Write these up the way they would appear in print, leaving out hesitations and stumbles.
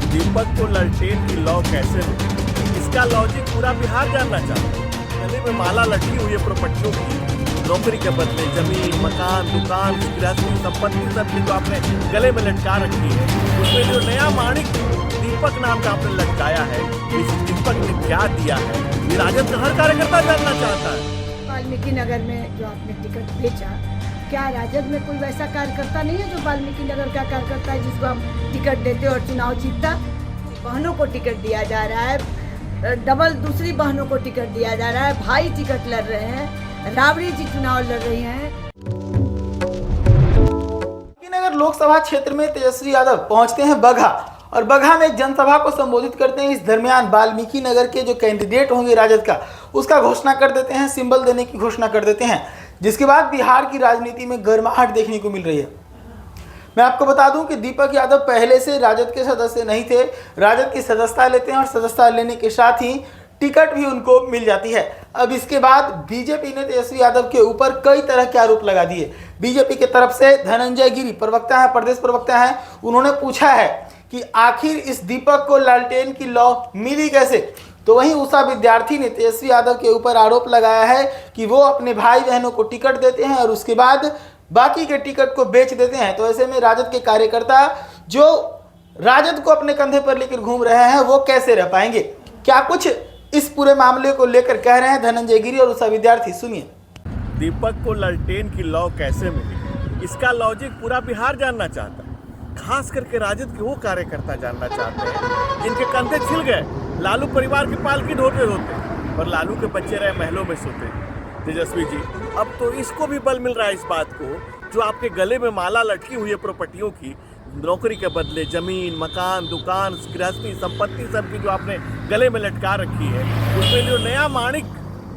दीपक को ललटेन की लौ कैसे मिली, इसका लॉजिक पूरा बिहार जानना चाहता है। गले में माला लटकी हुई है प्रॉपर्टियों की, नौकरी के बदले जमीन, मकान, दुकान, गृहस्थी संपत्ति सब जो आपने गले में लटका रखी है, उसमें जो नया माणिक दीपक नाम का आपने लटकाया है, इस दीपक ने क्या दिया है, ये राजद का हर कार्यकर्ता जानना चाहता है। वाल्मीकि नगर में जो आपने टिकट बेचा, क्या राजद में कोई वैसा कार्यकर्ता नहीं है जो वाल्मीकि नगर का कार्यकर्ता है जिसको हम टिकट देते और चुनाव जीतता? बहनों को टिकट दिया जा रहा है, डबल दूसरी बहनों को टिकट दिया जा रहा है, भाई टिकट लड़ रहे हैं, राबड़ी जी चुनाव लड़ रही हैं। नगर लोकसभा क्षेत्र में तेजस्वी यादव पहुंचते हैं बगहा और बगहा में एक जनसभा को संबोधित करते हैं। इस दरमियान वाल्मीकि नगर के जो कैंडिडेट होंगे राजद का, उसका घोषणा कर देते हैं, सिंबल देने की घोषणा कर देते हैं, जिसके बाद बिहार की राजनीति में गर्माहट देखने को मिल रही है। मैं आपको बता दूं कि दीपक यादव पहले से राजद के सदस्य नहीं थे, राजद की सदस्यता लेते हैं और सदस्यता लेने के साथ ही टिकट भी उनको मिल जाती है। अब इसके बाद बीजेपी ने तेजस्वी यादव के ऊपर कई तरह के आरोप लगा दिए। बीजेपी की तरफ से धनंजय गिरी प्रवक्ता है, प्रदेश प्रवक्ता है, उन्होंने पूछा है कि आखिर इस दीपक को लालटेन की लौ मिली कैसे। तो वहीं उषा विद्यार्थी ने तेजस्वी यादव के ऊपर आरोप लगाया है कि वो अपने भाई बहनों को टिकट देते हैं और उसके बाद बाकी के टिकट को बेच देते हैं। तो ऐसे में राजद के कार्यकर्ता जो राजद को अपने कंधे पर लेकर घूम रहे हैं, वो कैसे रह पाएंगे? क्या कुछ इस पूरे मामले को लेकर कह रहे हैं धनंजय गिरी और उषा विद्यार्थी, सुनिए। दीपक को ललटेन की लौ कैसे मिली, इसका लॉजिक पूरा बिहार जानना चाहता है। खास करके राजद के वो कार्यकर्ता जानना चाहते हैं जिनके कंधे छिल गए, लालू परिवार की पालकी ढोते होते और लालू के बच्चे रहे महलों में सोते। तेजस्वी जी, अब तो इसको भी बल मिल रहा है इस बात को, जो आपके गले में माला लटकी हुई है प्रॉपर्टियों की, नौकरी के बदले जमीन, मकान, दुकान, गृहस्थी संपत्ति सब की जो आपने गले में लटका रखी है, उसमें जो नया माणिक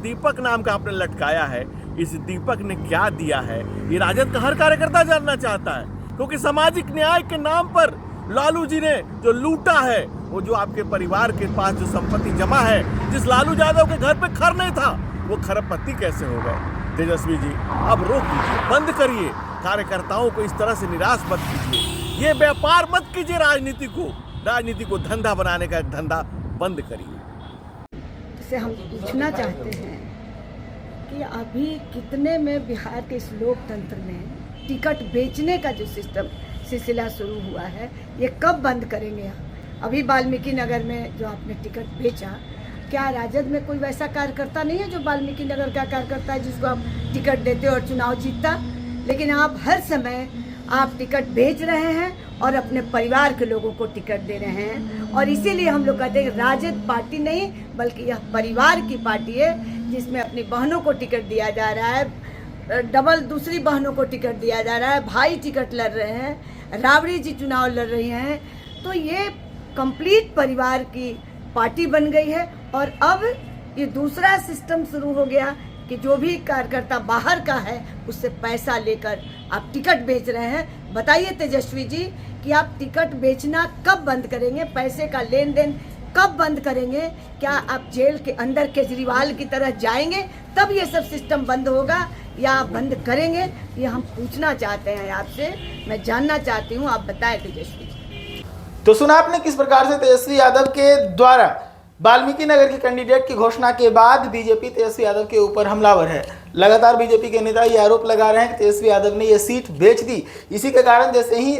दीपक नाम का आपने लटकाया है, इस दीपक ने क्या दिया है, ये राजद का हर कार्यकर्ता जानना चाहता है। क्योंकि सामाजिक न्याय के नाम पर लालू जी ने जो लूटा है, वो जो आपके परिवार के पास जो संपत्ति जमा है, जिस लालू यादव के घर पे खर नहीं था, वो खरबपत्ती कैसे हो गए? तेजस्वी जी, अब रोक दीजिए, बंद करिए, कार्यकर्ताओं को इस तरह से निराश मत कीजिए, ये व्यापार मत कीजिए, राजनीति को धंधा बनाने का एक धंधा बंद करिए। इससे हम पूछना चाहते हैं कि अभी कितने में बिहार के इस लोकतंत्र में टिकट बेचने का जो सिलसिला शुरू हुआ है, ये कब बंद करेंगे? अभी वाल्मीकि नगर में जो आपने टिकट बेचा, क्या राजद में कोई वैसा कार्यकर्ता नहीं है जो वाल्मीकि नगर का कार्यकर्ता है जिसको आप टिकट देते और चुनाव जीतता? लेकिन आप हर समय आप टिकट बेच रहे हैं और अपने परिवार के लोगों को टिकट दे रहे हैं। और इसीलिए हम लोग कहते हैं राजद पार्टी नहीं, बल्कि यह परिवार की पार्टी है, जिसमें अपनी बहनों को टिकट दिया जा रहा है, डबल दूसरी बहनों को टिकट दिया जा रहा है, भाई टिकट लड़ रहे हैं, राबड़ी जी चुनाव लड़ रही हैं। तो ये कंप्लीट परिवार की पार्टी बन गई है। और अब ये दूसरा सिस्टम शुरू हो गया कि जो भी कार्यकर्ता बाहर का है, उससे पैसा लेकर आप टिकट बेच रहे हैं। बताइए तेजस्वी जी कि आप टिकट बेचना कब बंद करेंगे? पैसे का लेन देन कब बंद करेंगे? क्या आप जेल के अंदर केजरीवाल की तरह जाएंगे तब ये सब सिस्टम बंद होगा, या आप बंद करेंगे? ये हम पूछना चाहते हैं आपसे, मैं जानना चाहती हूँ, आप बताएं तेजस्वी जी। तो सुना आपने किस प्रकार से तेजस्वी यादव के द्वारा वाल्मीकि नगर के कैंडिडेट की घोषणा के बाद बीजेपी तेजस्वी यादव के ऊपर हमलावर है। लगातार बीजेपी के नेता ये आरोप लगा रहे हैं कि तेजस्वी यादव ने ये सीट बेच दी। इसी के कारण जैसे ही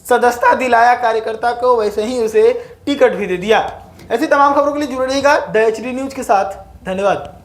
सदस्यता दिलाया कार्यकर्ता को, वैसे ही उसे टिकट भी दे दिया। ऐसी तमाम खबरों के लिए जुड़े रहिएगा द HD न्यूज के साथ। धन्यवाद।